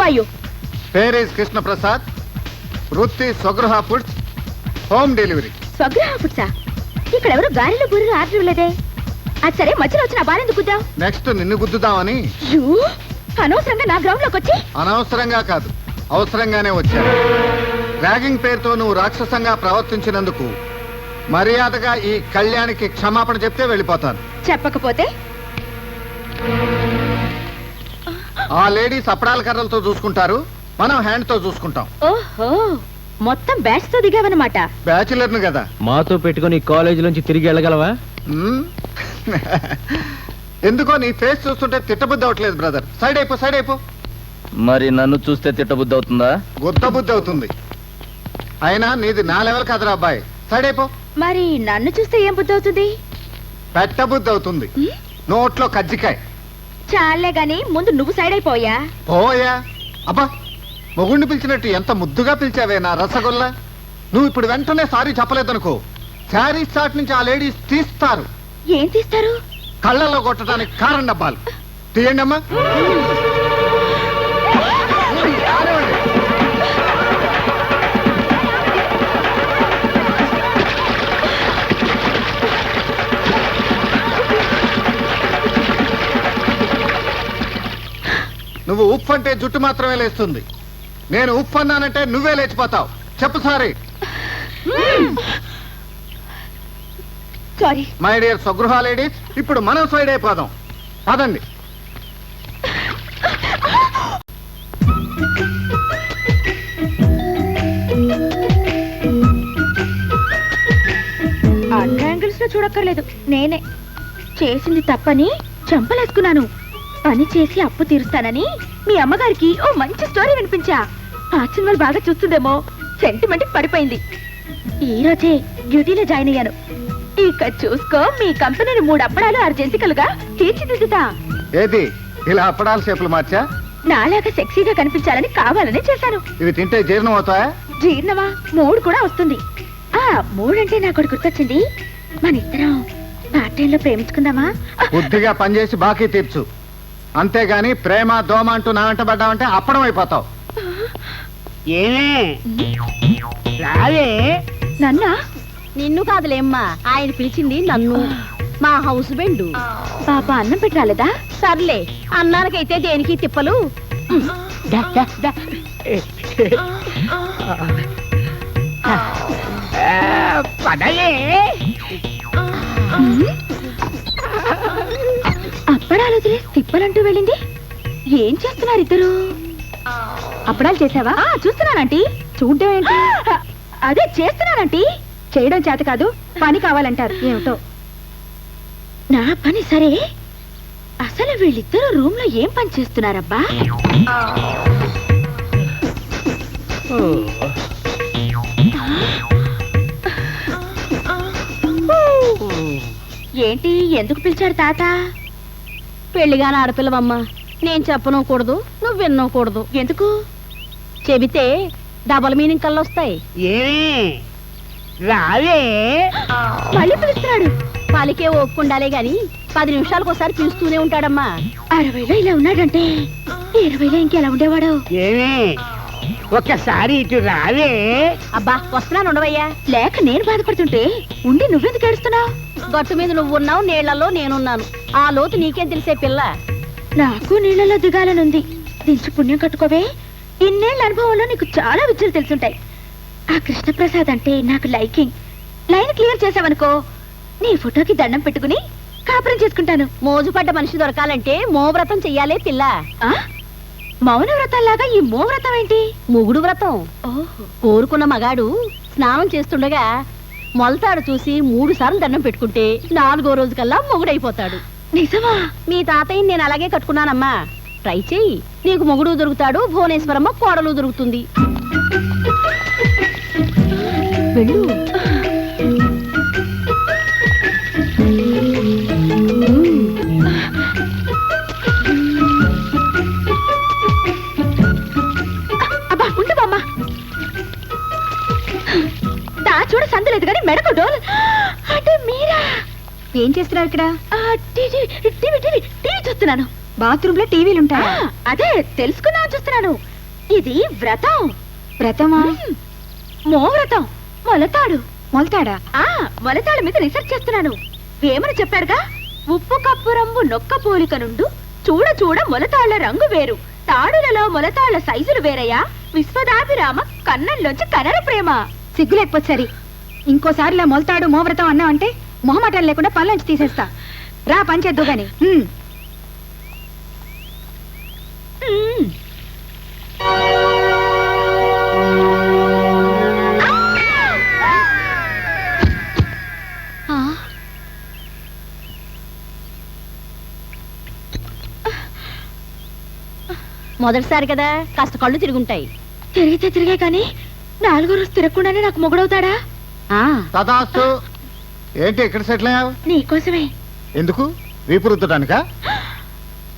are you? పేరు is Krishna Prasad. వృత్తి Swagruha foods, home delivery. Swagruha ఫుడ్సా? ఇక్కడ ఎవరు గారెలు బూరెలు ఆర్డర్ ఇవ్వలేదే. అది సరే, మధ్యలో వచ్చిన బార్ ఎందుకు గుద్దావు? నెక్స్ట్ నిన్ను గుద్దుదామని. అనవసరంగా నా గ్రౌండ్ లోకి వచ్చి. అనవసరంగా కాదు, అవసరంగానే వచ్చాను. ర్యాగింగ్ పేరుతో నువ్వు రాక్షసంగా ప్రవర్తించినందుకు మర్యాదగా ఈ కళ్యాణికి క్షమాపణ చెప్తే వెళ్ళిపోతాను. చెప్పకపోతే ఆ లేడీస్ అప్పడాల కర్రలతో చూసుకుంటారు, మనం హ్యాండ్ తో చూసుకుంటాం. ఓహో, మొత్తం బ్యాచ్ తో దిగావన్నమాట. బ్యాచులర్ ను కదా. మాతో పెట్టుకుని కాలేజీ నుంచి తిరిగి వెళ్ళగలవా? ఎందుకో నీ ఫేస్ చూస్తుంటే తిట్టబుద్ధి అవట్లేదు బ్రదర్. సైడ్ అయిపో, సైడ్ అయిపో. మరి నన్ను చూస్తే తిట్టబుద్ధి అవుతుందా? గుత్త బుద్ధి అవుతుంది. అయినా నీది నా లెవెల్ కాదురా అబ్బాయి. సైడ్ అయిపో. మరి నన్ను చూస్తే ఏం బుద్ధి అవుతుంది? పెట్ట బుద్ధి అవుతుంది. నోట్లో కజ్జికాయ. చాలే గాని ముందు నువ్వు సైడ్ అయిపోయా. ఓయా అబ్బా, మొగుడిని పిలిచినట్టు ఎంత ముద్దుగా పిలిచావే నా రసగుల్లా. నువ్వు ఇప్పుడు వెంటనే సారీ చెప్పలేదనుకో, శారీ స్టార్ట్ నుంచి ఆ లేడీస్ తీస్తారు. ఏం తీస్తారు? కళ్ళలో కొట్టడానికి కారం డబ్బాలు తీయండి అమ్మా. నువ్వు ఉప్పు అంటే జుట్టు మాత్రమే లేస్తుంది. నేను ఉప్పు అన్నానంటే నువ్వే లేచిపోతావు. చెప్పు sorry. Sorry my dear Swagruha ladies, ఇప్పుడు మనం సైడ్ అయిపోదాం. పదండి. అన్ని యాంగిల్స్ లో చూడక్కర్లేదు, నేనే చేసింది తప్పని చంపలేసుకున్నాను. పని చేసి అప్పు తీరుస్తానని మీ అమ్మగారికి ఓ మంచి స్టోరీ వినిపించా. ఆ సినిమాలు బాగా చూస్తుందేమో, సెంటిమెంట్ పడిపోయింది. ఈ రోజే డ్యూటీలో జాయిన్ అయ్యాను. ఇక చూసుకో, మీ కంపెనీని 3 అప్పడాలు అర్జెంటికలుగా తీర్చిదిద్దుతా. ఏది ఇలా అప్పడాల షేపులు మార్చా? నాలాగా సెక్సీగా కనిపించాలని కావాలని చేశాను. ఇవి తింటే జీర్ణం అవుతాయా? జీర్ణమా? 3 కూడా వస్తుంది. 3 అంటే నాకు ఒకటి గుర్తొచ్చింది. మన ఇద్దరం పార్ట్ టైంలో ప్రేమించుకుందామా? బుద్ధిగా పనిచేసి బాకీ తీర్చు. అంతేగాని ప్రేమ దోమ అంటూ నా వెంట పడ్డావంటే అప్పడం అయిపోతావు. ఏమే రావే. నన్నా? నిన్ను కాదులేమ్మా, ఆయన పిలిచింది నన్ను, మా హౌస్ బెండ్. పాప అన్నం పెట్టి రాలేదా? సర్లే, అన్నానికైతే దేనికి తిప్పలు. పదలే. అప్పడాలు వదిలే తిప్పలంటూ వెళ్ళింది. ఏం చేస్తున్నారు ఇద్దరు? అప్పడాలు చేసావా? చూస్తున్నానంటీ. చూడ్డం ఏంటి? అదే చేస్తున్నానంటీ. చేయడం చేత కాదు, పని కావాలంటారు. ఏమిటో నా పని. సరే, అసలు వీళ్ళిద్దరు రూమ్ లో ఏం పని చేస్తున్నారబ్బా? ఏంటి, ఎందుకు పిలిచాడు తాత? పెళ్లిగాని ఆడపిల్లవమ్మా, నేను చెప్పనకూడదు, నువ్వు వినకూడదు. ఎందుకు? చెబితే డబల్ మీనింగ్ కళ్ళు వస్తాయి. ఏమే రావే. మళ్ళీ పిలుస్తున్నాడు. పలికే ఒప్పుకుండాలే గాని 10 నిమిషాలకు ఒకసారి పిలుస్తూనే ఉంటాడమ్మా. 60లో ఇలా ఉన్నాడంటే 20లో ఇంకెలా ఉండేవాడు? ఏమే ఒక్కసారి ఇటు రావే. అబ్బా వస్తున్నాను, ఉండవయ్యా. లేక నేను బాధపడుతుంటే ఉండి నువ్వెందుకు ఏడుస్తున్నావు? గట్టు మీద నువ్వున్నావు, నీళ్లలో నేనున్నాను. ఆ లోతు నీకేం తెలిసే పిల్ల. నాకు నీళ్ళలో దిగాలనుంది. దించి పుణ్యం కట్టుకోవే. ఇన్నేళ్ల అనుభవంలో నీకు చాలా విద్యలు తెలుసుంటాయి. ఆ కృష్ణప్రసాద్ అంటే నాకు లైకింగ్. లైన్ క్లియర్ చేసావనుకో, నీ ఫోటోకి దండం పెట్టుకుని కాపురం చేసుకుంటాను. మోజుపడ్డ మనిషి దొరకాలంటే మోవ్రతం చెయ్యాలే పిల్ల. మౌన వ్రతంలాగా ఈ మోవ్రతం ఏంటి? మొగుడు వ్రతం. ఓహో. కోరుకున్న మగాడు స్నానం చేస్తుండగా మొలతాడు చూసి 3 సార్లు దండం పెట్టుకుంటే 4వ రోజు కల్లా మొగుడైపోతాడు. నిజమా? మీ తాతయ్యని నేను అలాగే కట్టుకున్నానమ్మా. ట్రై చెయ్యి, నీకు మొగుడు దొరుకుతాడు, భువనేశ్వరమ్మ కోడలు దొరుకుతుంది. వెళ్ళు. అబ్బా ఉండు బామ్మ. చూడ సందలేదు కానీ మెడకు డోల్. అంటే మీరా? ఏం చేస్తున్నారు ఇక్కడ? టీవీ చూస్తున్నాను. బాత్రూమ్ లో టీవీలు ఉంటాయా? అదే తెలుసుకుందామని చూస్తున్నాను. ఇది వ్రతం. వ్రతమా? మోవ్రతం. మొలతాడు. మొలతాడా? మొలతాడు మీద రీసెర్చ్ చేస్తున్నాను. వేమని చెప్పాడుగా, ఉప్పు కప్పు రంగు నొక్క పోలిక నుండు చూడ చూడ మొలతాళ్ల రంగు వేరు, తాడులలో మొలతాళ్ల సైజులు వేరయ్యా, విశ్వదాభిరామ కన్నంలోంచి కనర ప్రేమ. సిగ్గు లేకపోతే సరి. ఇంకోసారి ఇలా మొలతాడు మోవ్రతం అన్నావంటే మొహమాటాలు లేకుండా పనులోంచి తీసేస్తా. రా పని చేద్దు గాని. మొదటిసారి కదా కాస్త కళ్ళు తిరుగుంటాయి. తిరిగితే తిరిగే కానీ 4వ రోజు తిరగకుండానే నాకు మొగుడవుతాడా? తదాస్తు. ఏంటి ఇక్కడ సెటిల్ అయ్యావు? నీకోసమే. ఎందుకు? వీపు రుద్దడానికా?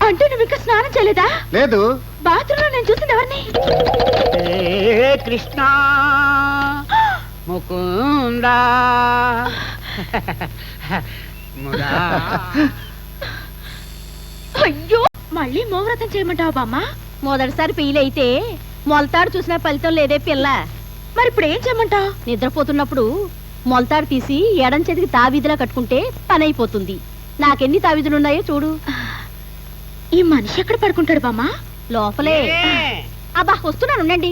అంటే నువ్వు ఇంకా స్నానం చేయలేదా? లేదు. బాత్రూంలో నేను చూసింది ఎవరిని? ఏ కృష్ణ ముకుంద అయ్యో, మళ్ళీ మోవ్రతం చేయమంటావా బామ్మ? మొదటిసారి పెయిలైతే మొలతాడు చూసిన ఫలితం లేదే పిల్ల. మరి ఇప్పుడు ఏం చేయమంటావు? నిద్రపోతున్నప్పుడు మొలతాడు తీసి ఎడం చేతికి తావీధిలా కట్టుకుంటే పని అయిపోతుంది. నాకెన్ని తావీధులున్నాయో చూడు. ఈ మనిషి ఎక్కడ పడుకుంటాడు బామ్మ? లోపలే. అబ్బా వస్తున్నాను, ఉండండి.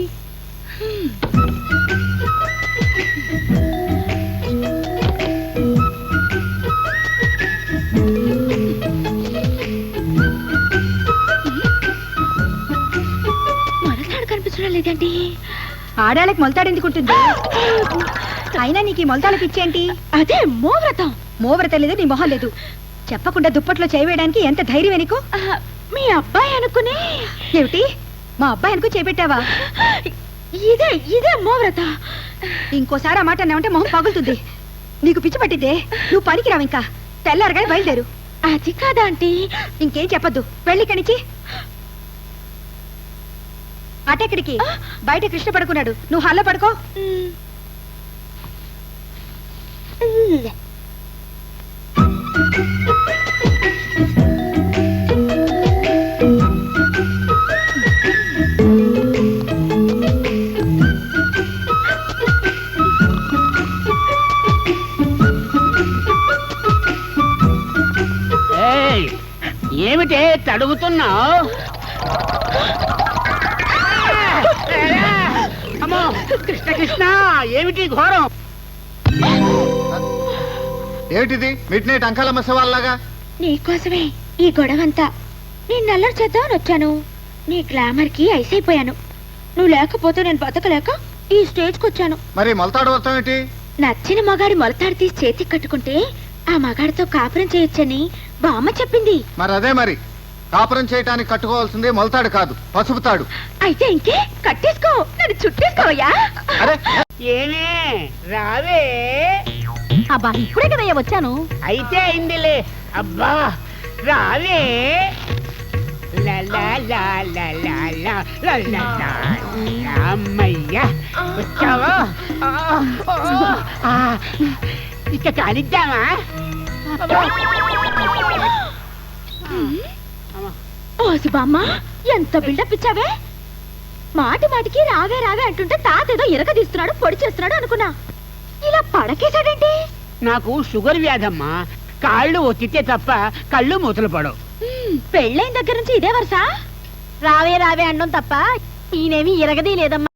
మొలతాడు కనిపించడం లేదండి. ఆడాళ్ళకి మొలతాడు ఎందుకుంటుంది? అయినా నీకు ఈ మొలతాడు పిచ్చేంటి? అదే మోవ్రతం. మోవ్రతం లేదు, నీ మొహం లేదు. చెప్పకుండా దుప్పట్లో చేయవేయడానికి ఎంత ధైర్యం నీకు? మీ అబ్బాయి అనుకుని. ఏమిటి? మా అబ్బాయి అనుకు చేపెట్టావా? ఇదే ఇదే మోవ్రత. ఇంకోసారి ఆ మాట అన్నావంటే మొహం పగులుతుంది. నీకు పిచ్చి పట్టిద్దే. నువ్వు పనికి రావు. ఇంకా తెల్లారగానే బయలుదేరు. అది కాదా ఆంటీ? ఇంకేం చెప్పొద్దు, వెళ్ళి కణిచి. అటెక్కడికి? బయట కృష్ణ పడుకున్నాడు, నువ్వు హాల్లో పడుకో. ఏమిటే తడుగుతున్నావు? అమ్మో కృష్ణ కృష్ణ, ఏమిటి ఘోరం? ఏమిటిది? మిడ్ నైట్ అంకాలమ్మ శివాల్లాగా. నీకోసమే ఈ గొడవంతా. నేను నల్లరి చేద్దామని వచ్చాను. నీ గ్లామర్ కి ఐసైపోయాను. నువ్వు లేకపోతే నేను బతకలేక ఈ స్టేజ్కి వచ్చాను. మరి మొలతాడు వస్తాం ఏంటి? నచ్చిన మగాడి మొలతాడు తీసి చేతికి కట్టుకుంటే ఆ మగాడితో కాపురం చేయొచ్చని బామ్మ చెప్పింది. మరి అదే మరి. కాపురం చేయటానికి కట్టుకోవాల్సింది మొలతాడు కాదు, పసుపు తాడు. అయితే ఇంకే కట్టేసుకో, నన్ను చుట్టేసుకోవయ్యా. అరే ఏమే రావే. అబ్బా ఇప్పుడే కదయ్యా వచ్చాను. అయితే అయిందిలే. అబ్బా రావే. అమ్మయ్యా వచ్చావా? ఇక కానిద్దామా? ఓసి బామ్మ, ఎంత బిల్డప్ ఇచ్చావే. మాటి మాటికి రావే రావే అంటుంటే తాతేదో ఇరగదీస్తున్నాడు, పొడి చేస్తున్నాడు అనుకున్నా. ఇలా పడకేశాడేంటి? నాకు షుగర్ వ్యాధమ్మా. కాళ్ళు ఒత్తితే తప్ప కళ్ళు మూతలు పడవు. పెళ్ళైన దగ్గర నుంచి ఇదే వరుస. రావే రావే అనడం తప్ప ఈయనేమి ఇరగదీ లేదమ్మా.